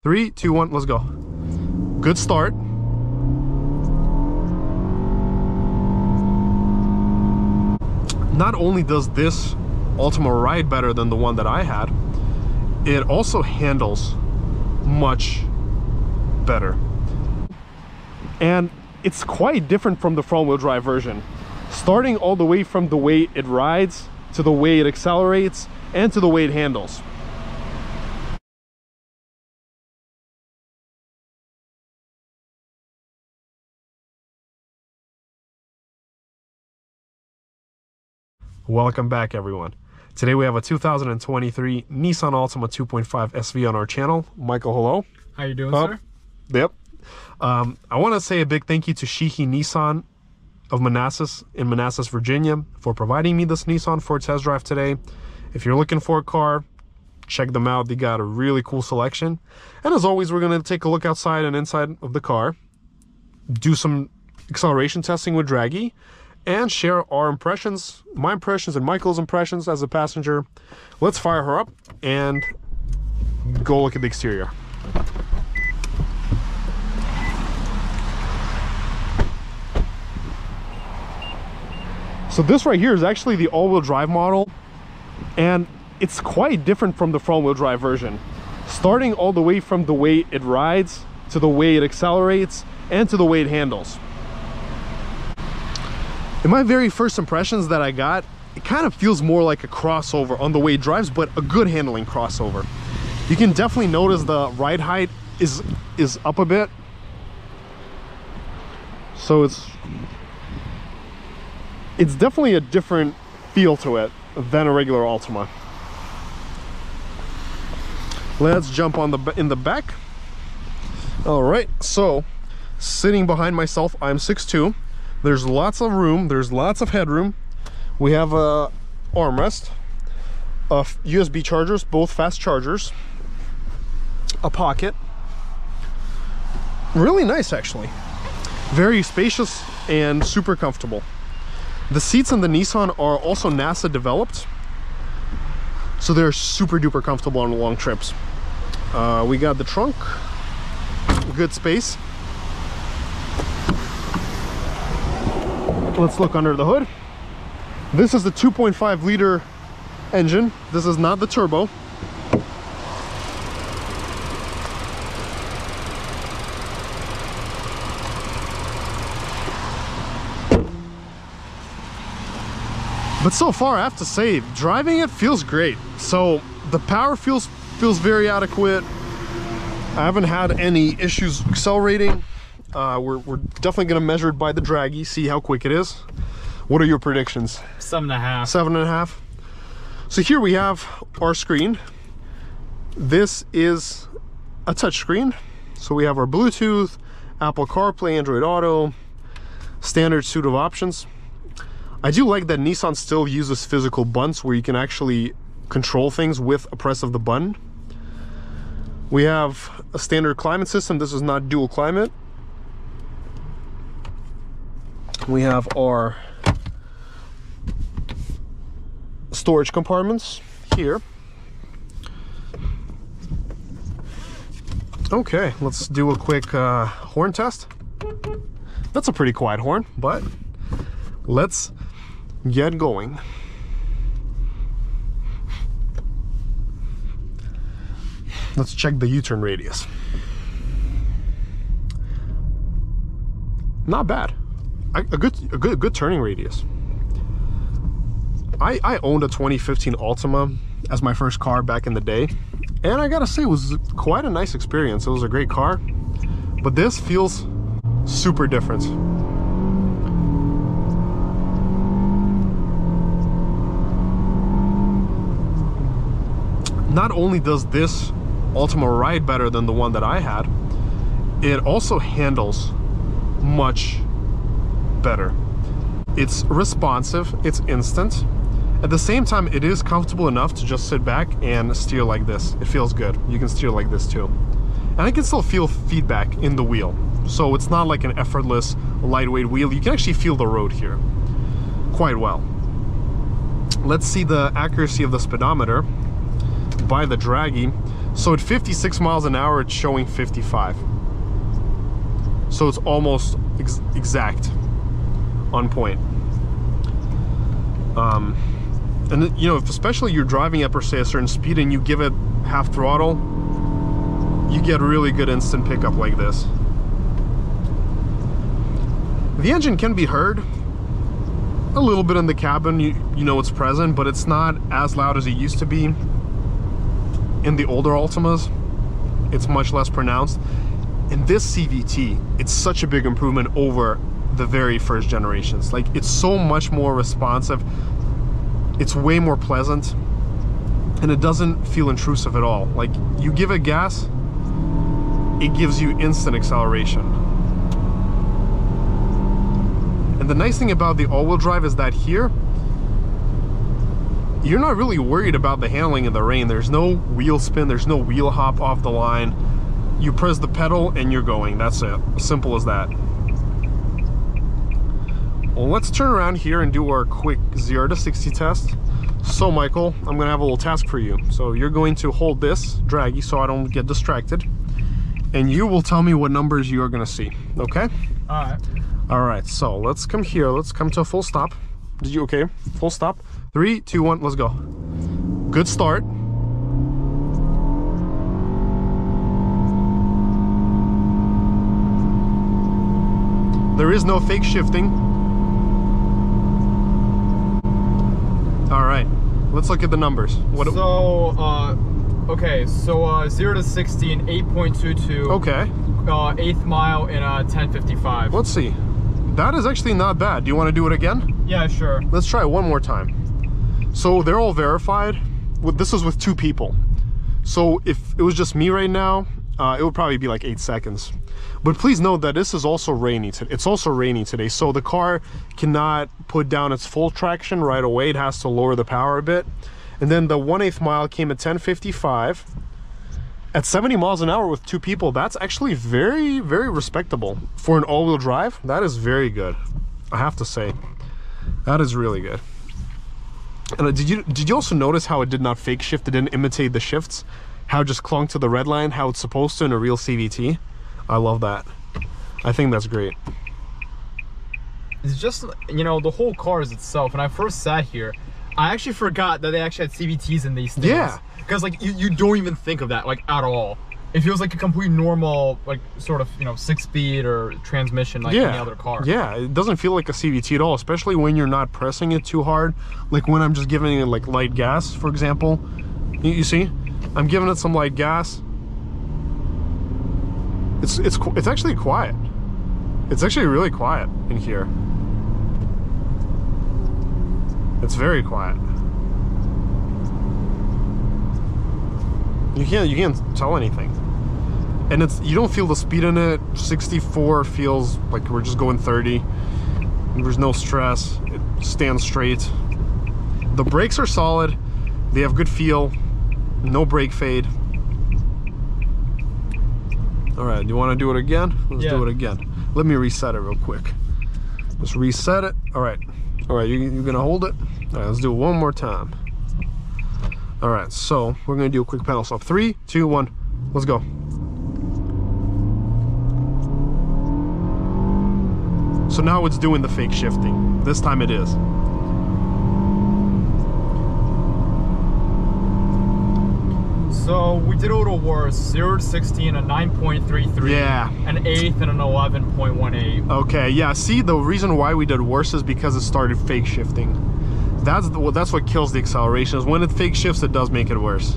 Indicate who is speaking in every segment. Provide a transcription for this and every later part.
Speaker 1: 3, 2, 1, let's go. Good start. Not only does this Altima ride better than the one that I had, it also handles much better. And it's quite different from the front-wheel drive version. Starting all the way from the way it rides, to the way it accelerates, and to the way it handles. Welcome back, everyone. Today we have a 2023 Nissan Altima 2.5 SV on our channel. Michael, hello.
Speaker 2: How you doing, sir?
Speaker 1: Yep. I want to say a big thank you to Sheehy Nissan of Manassas in Manassas, Virginia, for providing me this Nissan for a test drive today. If you're looking for a car, check them out. They got a really cool selection. And as always, we're going to take a look outside and inside of the car, do some acceleration testing with Dragy, and share our impressions, my impressions and Michael's impressions as a passenger. Let's fire her up and go look at the exterior. So this right here is actually the all-wheel drive model, and it's quite different from the front-wheel drive version. Starting all the way from the way it rides, to the way it accelerates, and to the way it handles. In my very first impressions that I got, it kind of feels more like a crossover on the way it drives, but a good handling crossover. You can definitely notice the ride height is up a bit. So it's definitely a different feel to it than a regular Altima. Let's jump on in the back. All right, so sitting behind myself, I'm 6'2". There's lots of room, there's lots of headroom. We have a armrest, USB chargers, both fast chargers, a pocket. Really nice, actually. Very spacious and super comfortable. The seats in the Nissan are also NASA developed, so they're super duper comfortable on long trips. We got the trunk, good space. Let's look under the hood. This is the 2.5 liter engine. This is not the turbo. But so far, I have to say, driving it feels great. So the power feels very adequate. I haven't had any issues accelerating. We're definitely going to measure it by the Dragy, see how quick it is. What are your predictions?
Speaker 2: 7.5.
Speaker 1: 7.5. So here we have our screen. This is a touch screen. So we have our Bluetooth, Apple CarPlay, Android Auto, standard suite of options. I do like that Nissan still uses physical buttons where you can actually control things with a press of the button. We have a standard climate system. This is not dual climate. We have our storage compartments here. Okay, let's do a quick horn test. That's a pretty quiet horn, but let's get going. Let's check the U-turn radius. Not bad. A good turning radius. I owned a 2015 Altima as my first car back in the day, and I gotta say it was quite a nice experience. It was a great car, but this feels super different. Not only does this Altima ride better than the one that I had, it also handles much better. It's responsive, it's instant. At the same time, it is comfortable enough to just sit back and steer like this. It feels good. You can steer like this too. And I can still feel feedback in the wheel. So it's not like an effortless, lightweight wheel. You can actually feel the road here quite well. Let's see the accuracy of the speedometer by the Dragy. So at 56 miles an hour, it's showing 55. So it's almost exact on point. And you know, if especially you're driving at per se a certain speed and you give it half throttle, you get really good instant pickup like this. The engine can be heard a little bit in the cabin. You know it's present, but it's not as loud as it used to be in the older Altimas. It's much less pronounced. In this CVT, it's such a big improvement over the very first generations. Like, it's so much more responsive. It's way more pleasant, and it doesn't feel intrusive at all. Like, you give it gas, it gives you instant acceleration. And the nice thing about the all-wheel drive is that here, you're not really worried about the handling in the rain. There's no wheel spin, there's no wheel hop off the line. You press the pedal and you're going. That's it. Simple as that. Well, let's turn around here and do our quick 0 to 60 test. So, Michael, I'm going to have a little task for you. So you're going to hold this Dragy so I don't get distracted. And you will tell me what numbers you are going to see. Okay?
Speaker 2: Alright.
Speaker 1: Alright, so let's come here. Let's come to a full stop. Did you okay? Full stop. 3, 2, 1, let's go. Good start. There is no fake shifting. All right, let's look at the numbers. What?
Speaker 2: So, okay, so 0 to 60 in 8.22.
Speaker 1: Okay.
Speaker 2: 8th mile in 10:55.
Speaker 1: Let's see. That is actually not bad. Do you want to do it again?
Speaker 2: Yeah, sure.
Speaker 1: Let's try it one more time. So they're all verified. This is with 2 people. So if it was just me right now, it would probably be like 8 seconds. But please note that this is also rainy. It's also rainy today, so the car cannot put down its full traction right away. It has to lower the power a bit. And then the 1/8 mile came at 10:55 at 70 miles an hour with 2 people. That's actually very, very respectable for an all-wheel drive. That is very good, I have to say. That is really good. And did you also notice how it did not fake shift? It didn't imitate the shifts. How it just clung to the red line, how it's supposed to in a real CVT. I love that. I think that's great.
Speaker 2: It's just, you know, the whole car is itself. When I first sat here, I actually forgot that they actually had CVTs in these things.
Speaker 1: Yeah.
Speaker 2: Because, like, you don't even think of that, like, at all. It feels like a complete normal, like, sort of, you know, 6-speed or transmission like any other car.
Speaker 1: Yeah, it doesn't feel like a CVT at all, especially when you're not pressing it too hard. Like when I'm just giving it, like, light gas, for example. You see? I'm giving it some light gas. It's actually quiet. It's actually really quiet in here. It's very quiet. You can't tell anything. And you don't feel the speed in it. 64 feels like we're just going 30. There's no stress. It stands straight. The brakes are solid. They have good feel. No brake fade. All right, do you want to do it again? Let's do it again. Let me reset it real quick. Let's reset it. All right, you're gonna hold it. All right, let's do it one more time. All right, so we're gonna do a quick pedal stop. 3, 2, 1, let's go. So now it's doing the fake shifting. This time it is.
Speaker 2: So we did a little worse. 0 to 60 in a 9.33.
Speaker 1: Yeah.
Speaker 2: An 8th and an 11.18.
Speaker 1: Okay, yeah. See, the reason why we did worse is because it started fake shifting. That's what kills the acceleration. Is when it fake shifts, it does make it worse.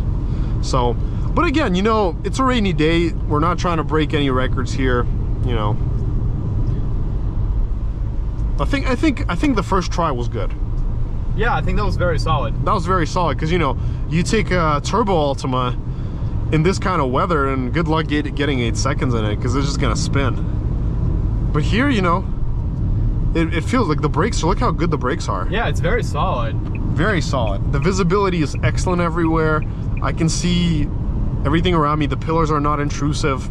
Speaker 1: So, but again, you know, it's a rainy day. We're not trying to break any records here. You know, I think the first try was good.
Speaker 2: Yeah, I think that was very solid.
Speaker 1: That was very solid because, you know, you take a turbo Altima in this kind of weather and good luck getting 8 seconds in it because it's just gonna spin. But here, you know, it feels like the brakes, look how good the brakes are.
Speaker 2: Yeah, it's very solid.
Speaker 1: Very solid. The visibility is excellent everywhere. I can see everything around me. The pillars are not intrusive.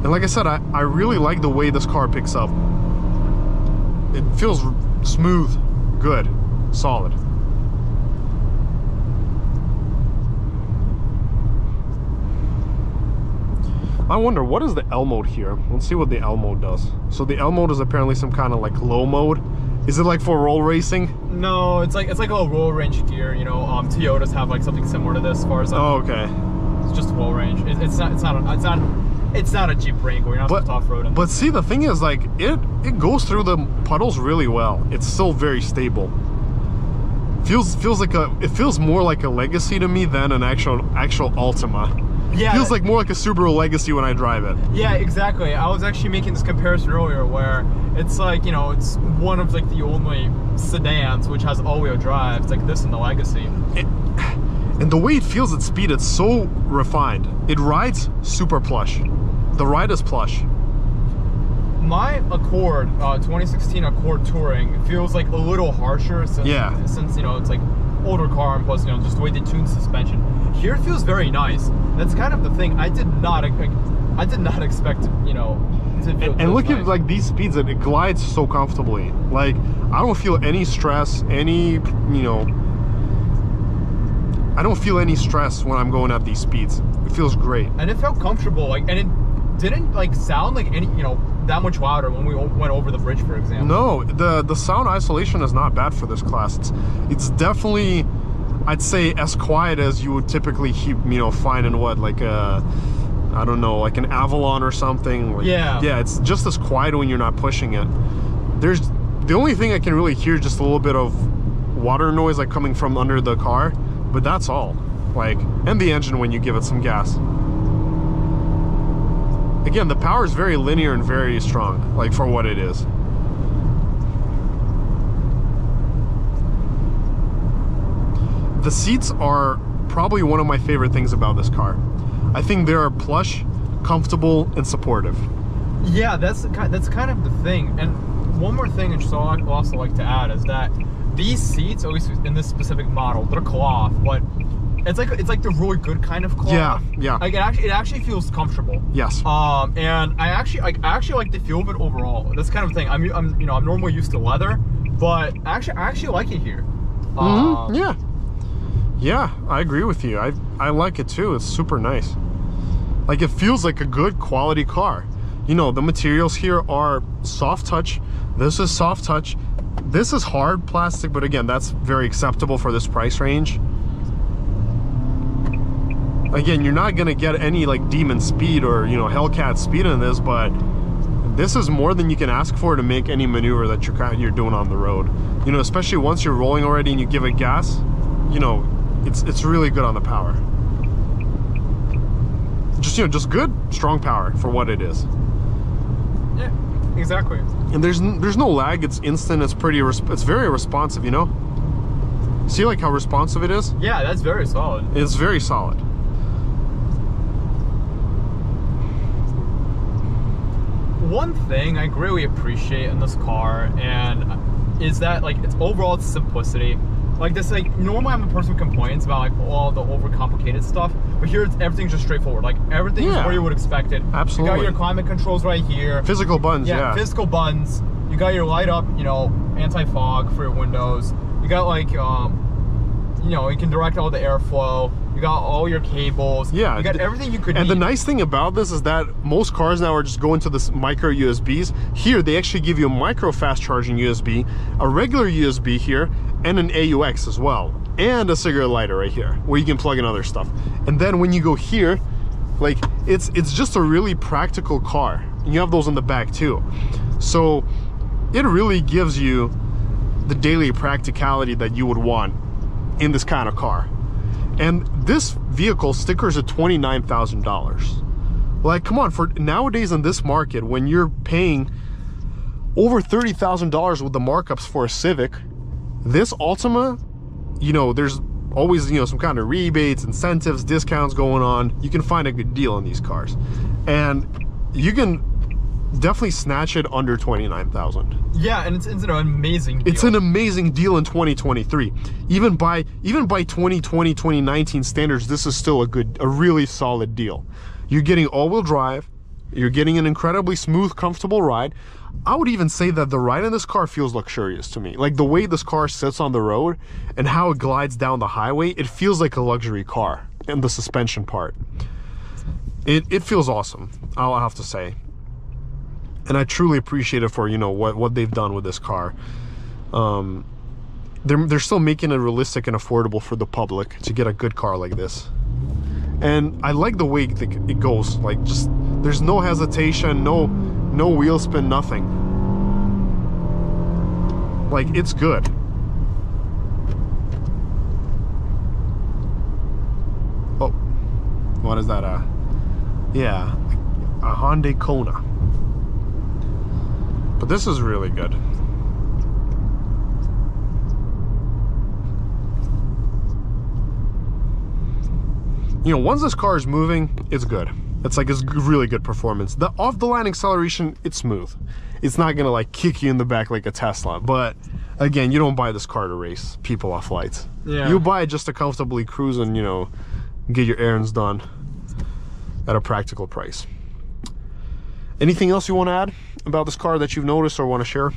Speaker 1: And like I said, I really like the way this car picks up. It feels smooth, good, solid. I wonder, what is the L mode here? Let's see what the L mode does. So the L mode is apparently some kind of like low mode. Is it like for roll racing?
Speaker 2: No, it's like a roll range gear. You know, Toyotas have like something similar to this as far as.
Speaker 1: Oh, okay.
Speaker 2: It's just roll range. It's not a Jeep Wrangler. You're not supposed to off-road in.
Speaker 1: But see, the thing is, like, it goes through the puddles really well. It's still very stable. It feels more like a Legacy to me than an actual Altima. Yeah, feels like more like a Subaru Legacy when I drive it.
Speaker 2: Yeah, exactly. I was actually making this comparison earlier where it's like, you know, it's one of like the only sedans which has all-wheel drive. It's like this in the Legacy.
Speaker 1: And the way it feels at speed, it's so refined. It rides super plush. The ride is plush.
Speaker 2: My Accord, 2016 Accord Touring, feels like a little harsher since you know, it's like older car and plus, you know, just the way they tune suspension. Here it feels very nice. That's kind of the thing. I did not expect, you know, to feel
Speaker 1: and look
Speaker 2: nice.
Speaker 1: at like these speeds, it glides so comfortably. Like, I don't feel any stress, any, you know, I don't feel any stress when I'm going at these speeds. It feels great. And
Speaker 2: it felt comfortable, like, and it didn't like sound like any, you know, that much louder when we went over the bridge, for example.
Speaker 1: No, the sound isolation is not bad for this class. It's definitely, I'd say, as quiet as you would typically keep, you know, find in what, like a, I don't know, like an Avalon or something. Like, yeah, it's just as quiet when you're not pushing it. There's the only thing I can really hear is just a little bit of water noise, like coming from under the car, but that's all. Like, and the engine when you give it some gas. Again, the power is very linear and very strong, like for what it is. The seats are probably one of my favorite things about this car. I think they are plush, comfortable, and supportive.
Speaker 2: Yeah, that's kind of the thing. And one more thing I'd also like to add is that these seats, at least in this specific model, they're cloth, but it's like the really good kind of cloth.
Speaker 1: Yeah.
Speaker 2: Like it actually feels comfortable.
Speaker 1: Yes.
Speaker 2: And I actually like the feel of it overall. That's kind of thing. I'm you know, I'm normally used to leather, but I actually like it here.
Speaker 1: Yeah, I agree with you. I like it too. It's super nice. Like, it feels like a good quality car. You know, the materials here are soft touch. This is soft touch. This is hard plastic, but again, that's very acceptable for this price range. Again, you're not gonna get any like demon speed or, you know, Hellcat speed in this, but this is more than you can ask for to make any maneuver that you're doing on the road. You know, especially once you're rolling already and you give it gas, you know, it's really good on the power. Just, you know, just good, strong power for what it is.
Speaker 2: Yeah, exactly.
Speaker 1: And there's no lag. It's instant. It's it's very responsive. You know. See like how responsive it is?
Speaker 2: Yeah, that's very solid.
Speaker 1: It's very solid.
Speaker 2: One thing I really appreciate in this car and is that like it's overall its simplicity. Like this, like normally I'm a person who complains about like all the overcomplicated stuff, but here everything's just straightforward. Like everything is where you would expect it.
Speaker 1: Absolutely.
Speaker 2: You got your climate controls right here.
Speaker 1: Physical buttons, yeah.
Speaker 2: Physical buttons. You got your light up, you know, anti-fog for your windows. You got like, you know, you can direct all the airflow. You got all your cables. Yeah. You got everything you could need.
Speaker 1: And the nice thing about this is that most cars now are just going to this micro USBs. Here, they actually give you a micro fast charging USB, a regular USB here, and an AUX as well. And a cigarette lighter right here, where you can plug in other stuff. And then when you go here, like, it's just a really practical car. And you have those in the back too. So it really gives you the daily practicality that you would want in this kind of car. And this vehicle stickers at $29,000. Like, come on, for nowadays in this market, when you're paying over $30,000 with the markups for a Civic, this Altima, you know, there's always, you know, some kind of rebates, incentives, discounts going on. You can find a good deal on these cars. And you can definitely snatch it under $29,000.
Speaker 2: Yeah, and it's an amazing deal.
Speaker 1: It's an amazing deal in 2023. Even by 2020, 2019 standards, this is still a really solid deal. You're getting all-wheel drive. You're getting an incredibly smooth, comfortable ride. I would even say that the ride in this car feels luxurious to me. Like the way this car sits on the road and how it glides down the highway, it feels like a luxury car, and the suspension part. it feels awesome, I'll have to say. And I truly appreciate it for, you know, what they've done with this car. They're still making it realistic and affordable for the public to get a good car like this. And I like the way it goes. Like, just, there's no hesitation, no wheel spin, nothing. Like, it's good. Oh, what is that? Yeah, a Hyundai Kona. But this is really good. You know, once this car is moving, it's good. It's like, it's really good performance. The off-the-line acceleration, it's smooth. It's not gonna like kick you in the back like a Tesla. But again, you don't buy this car to race people off lights. Yeah. You buy it just to comfortably cruise and, you know, get your errands done at a practical price. Anything else you want to add about this car that you've noticed or want to share?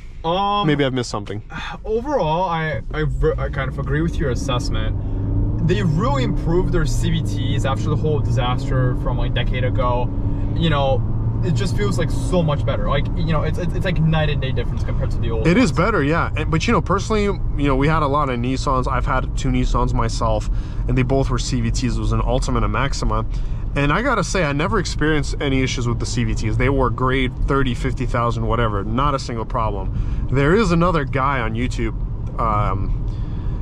Speaker 1: Maybe I've missed something.
Speaker 2: Overall, I kind of agree with your assessment. They really improved their CVTs after the whole disaster from like a decade ago. You know, it just feels like so much better. Like, you know, it's like night and day difference compared to the old ones.
Speaker 1: Is better, yeah. But you know, personally, you know, we had a lot of Nissans. I've had 2 Nissans myself, and they both were CVTs. It was an Altima and a Maxima. And I gotta say, I never experienced any issues with the CVTs. They were great, 30, 50,000, whatever, not a single problem. There is another guy on YouTube,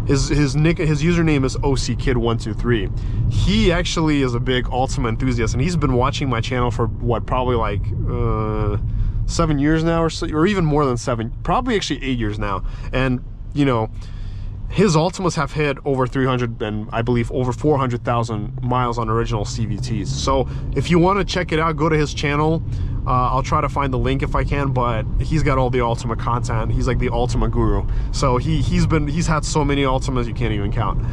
Speaker 1: his username is OCKid123. He actually is a big Altima enthusiast, and he's been watching my channel for what, probably like 7 years now, or even more than 7, probably actually 8 years now. And you know, his Altimas have hit over 300 and I believe over 400,000 miles on original CVTs. So if you want to check it out, go to his channel. I'll try to find the link if I can, but he's got all the Altima content. He's like the Altima guru. So he's had so many Altimas you can't even count.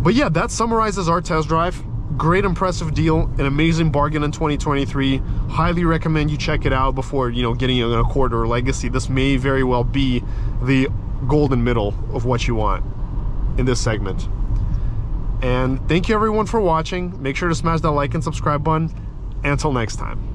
Speaker 1: But yeah, that summarizes our test drive. Great, impressive deal, an amazing bargain in 2023. Highly recommend you check it out before, you know, getting an Accord or Legacy. This may very well be the golden middle of what you want in this segment. And thank you everyone for watching. Make sure to smash that like and subscribe button. Until next time.